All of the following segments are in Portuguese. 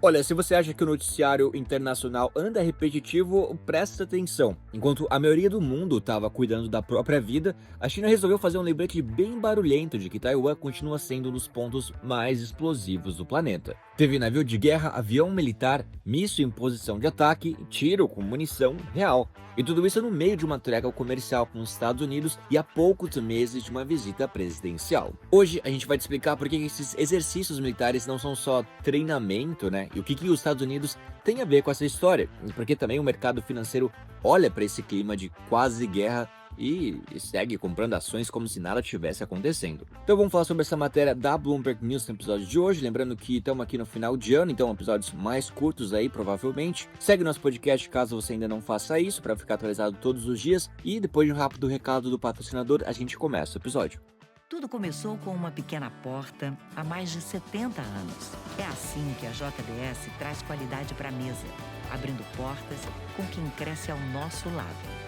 Olha, se você acha que o noticiário internacional anda repetitivo, presta atenção. Enquanto a maioria do mundo estava cuidando da própria vida, a China resolveu fazer um lembrete bem barulhento de que Taiwan continua sendo um dos pontos mais explosivos do planeta. Teve navio de guerra, avião militar, míssil em posição de ataque, tiro com munição real. E tudo isso no meio de uma trégua comercial com os Estados Unidos e a poucos meses de uma visita presidencial. Hoje a gente vai te explicar por que esses exercícios militares não são só treinamento, né? E o que os Estados Unidos têm a ver com essa história. E porque também o mercado financeiro olha para esse clima de quase guerra e segue comprando ações como se nada tivesse acontecendo. Então vamos falar sobre essa matéria da Bloomberg News no episódio de hoje, lembrando que estamos aqui no final de ano, então episódios mais curtos aí provavelmente. Segue nosso podcast caso você ainda não faça isso, para ficar atualizado todos os dias, e depois de um rápido recado do patrocinador, a gente começa o episódio. Tudo começou com uma pequena porta há mais de 70 anos. É assim que a JBS traz qualidade para a mesa, abrindo portas com quem cresce ao nosso lado.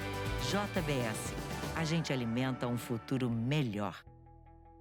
JBS, a gente alimenta um futuro melhor.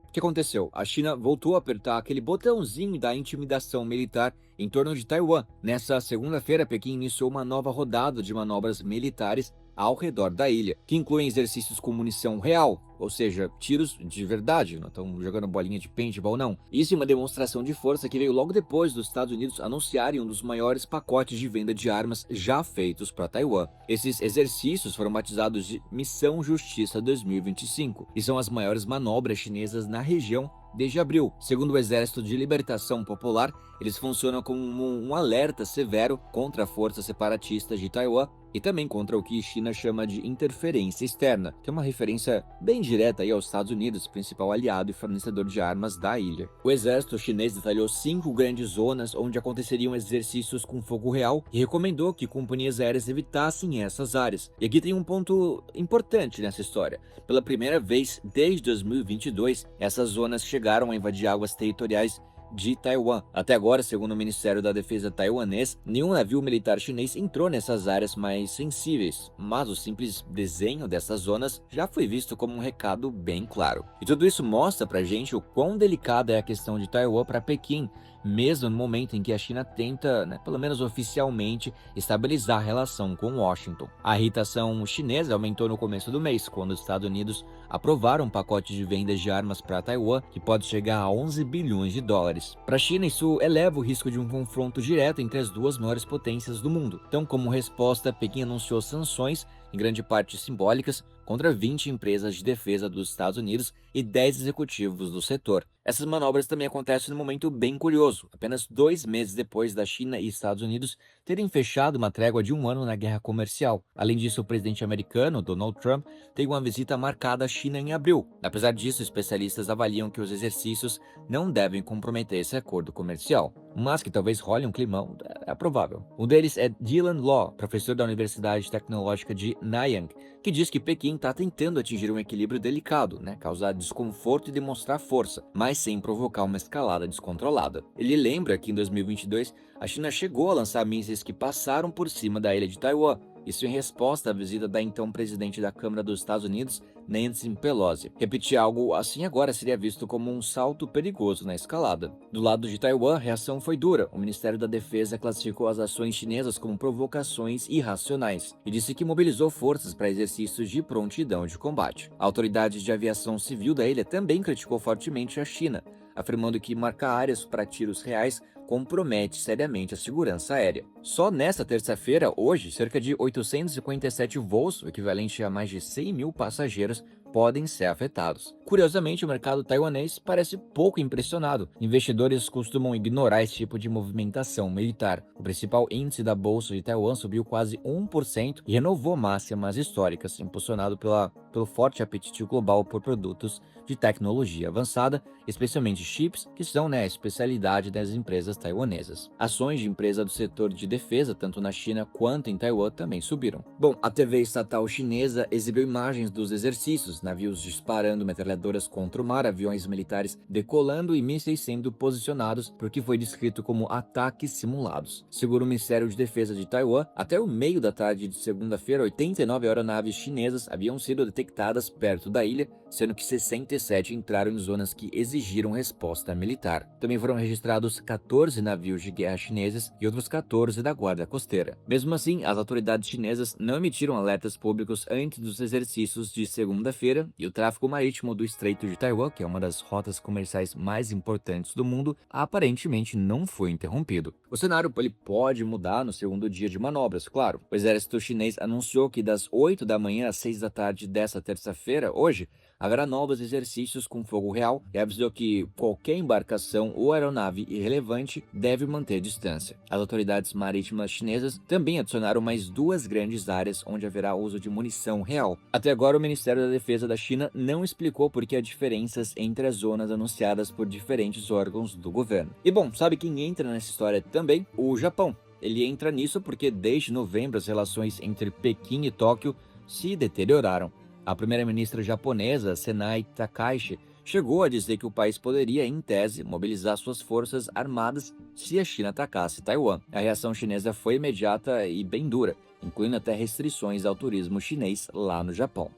O que aconteceu? A China voltou a apertar aquele botãozinho da intimidação militar em torno de Taiwan. Nessa segunda-feira, Pequim iniciou uma nova rodada de manobras militares ao redor da ilha, que incluem exercícios com munição real, ou seja, tiros de verdade, não estão jogando bolinha de paintball não. Isso é uma demonstração de força que veio logo depois dos Estados Unidos anunciarem um dos maiores pacotes de venda de armas já feitos para Taiwan. Esses exercícios foram batizados de Missão Justiça 2025 e são as maiores manobras chinesas na região desde abril. Segundo o Exército de Libertação Popular, eles funcionam como um alerta severo contra forças separatistas de Taiwan e também contra o que China chama de interferência externa, que é uma referência bem direta aí aos Estados Unidos, principal aliado e fornecedor de armas da ilha. O exército chinês detalhou 5 grandes zonas onde aconteceriam exercícios com fogo real e recomendou que companhias aéreas evitassem essas áreas. E aqui tem um ponto importante nessa história. Pela primeira vez desde 2022, essas zonas chegaram a invadir águas territoriais de Taiwan. Até agora, segundo o Ministério da Defesa taiwanês, nenhum navio militar chinês entrou nessas áreas mais sensíveis, mas o simples desenho dessas zonas já foi visto como um recado bem claro. E tudo isso mostra pra gente o quão delicada é a questão de Taiwan para Pequim, mesmo no momento em que a China tenta, pelo menos oficialmente, estabilizar a relação com Washington. A irritação chinesa aumentou no começo do mês, quando os Estados Unidos aprovaram um pacote de vendas de armas para Taiwan que pode chegar a 11 bilhões de dólares. Para a China, isso eleva o risco de um confronto direto entre as duas maiores potências do mundo. Então, como resposta, Pequim anunciou sanções, em grande parte simbólicas, contra 20 empresas de defesa dos Estados Unidos e 10 executivos do setor. Essas manobras também acontecem num momento bem curioso, apenas 2 meses depois da China e Estados Unidos terem fechado uma trégua de 1 ano na guerra comercial. Além disso, o presidente americano, Donald Trump, tem uma visita marcada à China em abril. Apesar disso, especialistas avaliam que os exercícios não devem comprometer esse acordo comercial, mas que talvez role um climão é provável. Um deles é Dylan Law, professor da Universidade Tecnológica de Nanyang, que diz que Pequim está tentando atingir um equilíbrio delicado, causar desconforto e demonstrar força, mas sem provocar uma escalada descontrolada. Ele lembra que em 2022 a China chegou a lançar mísseis que passaram por cima da ilha de Taiwan, isso em resposta à visita da então presidente da Câmara dos Estados Unidos, Nancy Pelosi. Repetir algo assim agora seria visto como um salto perigoso na escalada. Do lado de Taiwan, a reação foi dura. O Ministério da Defesa classificou as ações chinesas como provocações irracionais e disse que mobilizou forças para exercícios de prontidão de combate. A autoridade de aviação civil da ilha também criticou fortemente a China, afirmando que marcar áreas para tiros reais compromete seriamente a segurança aérea. Só nesta terça-feira, hoje, cerca de 857 voos, o equivalente a mais de 100 mil passageiros, podem ser afetados. Curiosamente, o mercado taiwanês parece pouco impressionado. Investidores costumam ignorar esse tipo de movimentação militar. O principal índice da Bolsa de Taiwan subiu quase 1% e renovou máximas históricas, impulsionado pelo forte apetite global por produtos de tecnologia avançada, especialmente chips, que são a especialidade das empresas taiwanesas. Ações de empresas do setor de defesa, tanto na China quanto em Taiwan, também subiram. Bom, a TV estatal chinesa exibiu imagens dos exercícios, navios disparando metralhadoras contra o mar, aviões militares decolando e mísseis sendo posicionados por que foi descrito como ataques simulados. Segundo o Ministério de Defesa de Taiwan, até o meio da tarde de segunda-feira, 89 aeronaves chinesas haviam sido detectadas perto da ilha, sendo que 67 entraram em zonas que exigiram resposta militar. Também foram registrados 14 navios de guerra chineses e outros 14 da Guarda Costeira. Mesmo assim, as autoridades chinesas não emitiram alertas públicos antes dos exercícios de segunda-feira e o tráfego marítimo do Estreito de Taiwan, que é uma das rotas comerciais mais importantes do mundo, aparentemente não foi interrompido. O cenário ele pode mudar no segundo dia de manobras, claro. O exército chinês anunciou que das 8 da manhã às 6 da tarde desta terça-feira, hoje, haverá novos exercícios com fogo real e avisou que qualquer embarcação ou aeronave irrelevante deve manter distância. As autoridades marítimas chinesas também adicionaram mais 2 grandes áreas onde haverá uso de munição real. Até agora, o Ministério da Defesa da China não explicou por que há diferenças entre as zonas anunciadas por diferentes órgãos do governo. E bom, sabe quem entra nessa história também? O Japão. Ele entra nisso porque desde novembro as relações entre Pequim e Tóquio se deterioraram. A primeira-ministra japonesa, Senai Takaichi, chegou a dizer que o país poderia, em tese, mobilizar suas forças armadas se a China atacasse Taiwan. A reação chinesa foi imediata e bem dura, incluindo até restrições ao turismo chinês lá no Japão.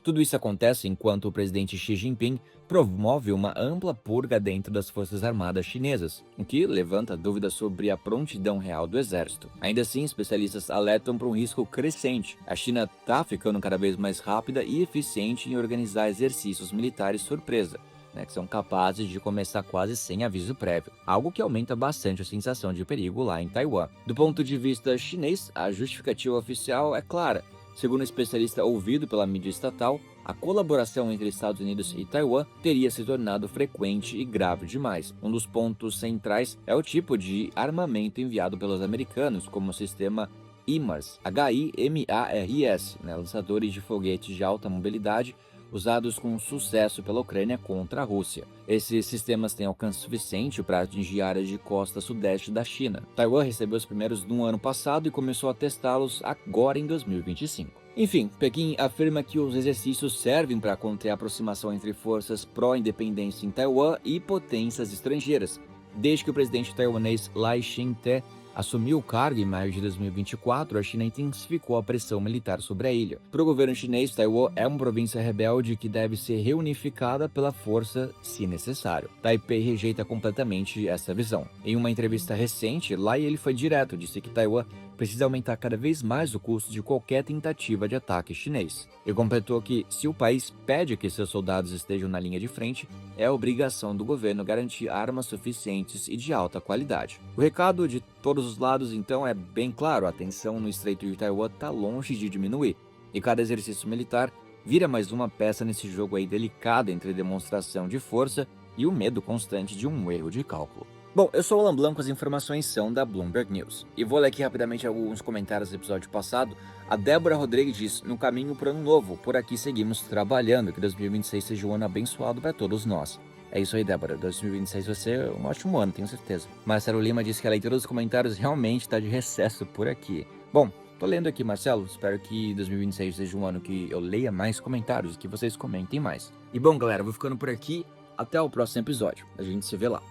Tudo isso acontece enquanto o presidente Xi Jinping promove uma ampla purga dentro das Forças Armadas chinesas, o que levanta dúvidas sobre a prontidão real do exército. Ainda assim, especialistas alertam para um risco crescente. A China está ficando cada vez mais rápida e eficiente em organizar exercícios militares surpresa, que são capazes de começar quase sem aviso prévio, algo que aumenta bastante a sensação de perigo lá em Taiwan. Do ponto de vista chinês, a justificativa oficial é clara. Segundo um especialista ouvido pela mídia estatal, a colaboração entre Estados Unidos e Taiwan teria se tornado frequente e grave demais. Um dos pontos centrais é o tipo de armamento enviado pelos americanos, como o sistema HIMARS, HIMARS, lançadores de foguetes de alta mobilidade usados com sucesso pela Ucrânia contra a Rússia. Esses sistemas têm alcance suficiente para atingir áreas de costa sudeste da China. Taiwan recebeu os primeiros no ano passado e começou a testá-los agora em 2025. Enfim, Pequim afirma que os exercícios servem para conter a aproximação entre forças pró-independência em Taiwan e potências estrangeiras, desde que o presidente taiwanês Lai Ching-te assumiu o cargo em maio de 2024, a China intensificou a pressão militar sobre a ilha. Para o governo chinês, Taiwan é uma província rebelde que deve ser reunificada pela força se necessário. Taipei rejeita completamente essa visão. Em uma entrevista recente, Lai ele foi direto, disse que Taiwan precisa aumentar cada vez mais o custo de qualquer tentativa de ataque chinês. Ele completou que, se o país pede que seus soldados estejam na linha de frente, é obrigação do governo garantir armas suficientes e de alta qualidade. O recado de todos os lados, então, é bem claro: a tensão no Estreito de Taiwan está longe de diminuir, e cada exercício militar vira mais uma peça nesse jogo aí delicado entre demonstração de força e o medo constante de um erro de cálculo. Bom, eu sou o Alan Blanco, as informações são da Bloomberg News. E vou ler aqui rapidamente alguns comentários do episódio passado. A Débora Rodrigues diz: no caminho para o ano novo, por aqui seguimos trabalhando, que 2026 seja um ano abençoado para todos nós. É isso aí, Débora, 2026 vai ser um ótimo ano, tenho certeza. Marcelo Lima diz que a leitura dos comentários realmente está de recesso por aqui. Bom, tô lendo aqui, Marcelo, espero que 2026 seja um ano que eu leia mais comentários e que vocês comentem mais. E bom, galera, vou ficando por aqui, até o próximo episódio, a gente se vê lá.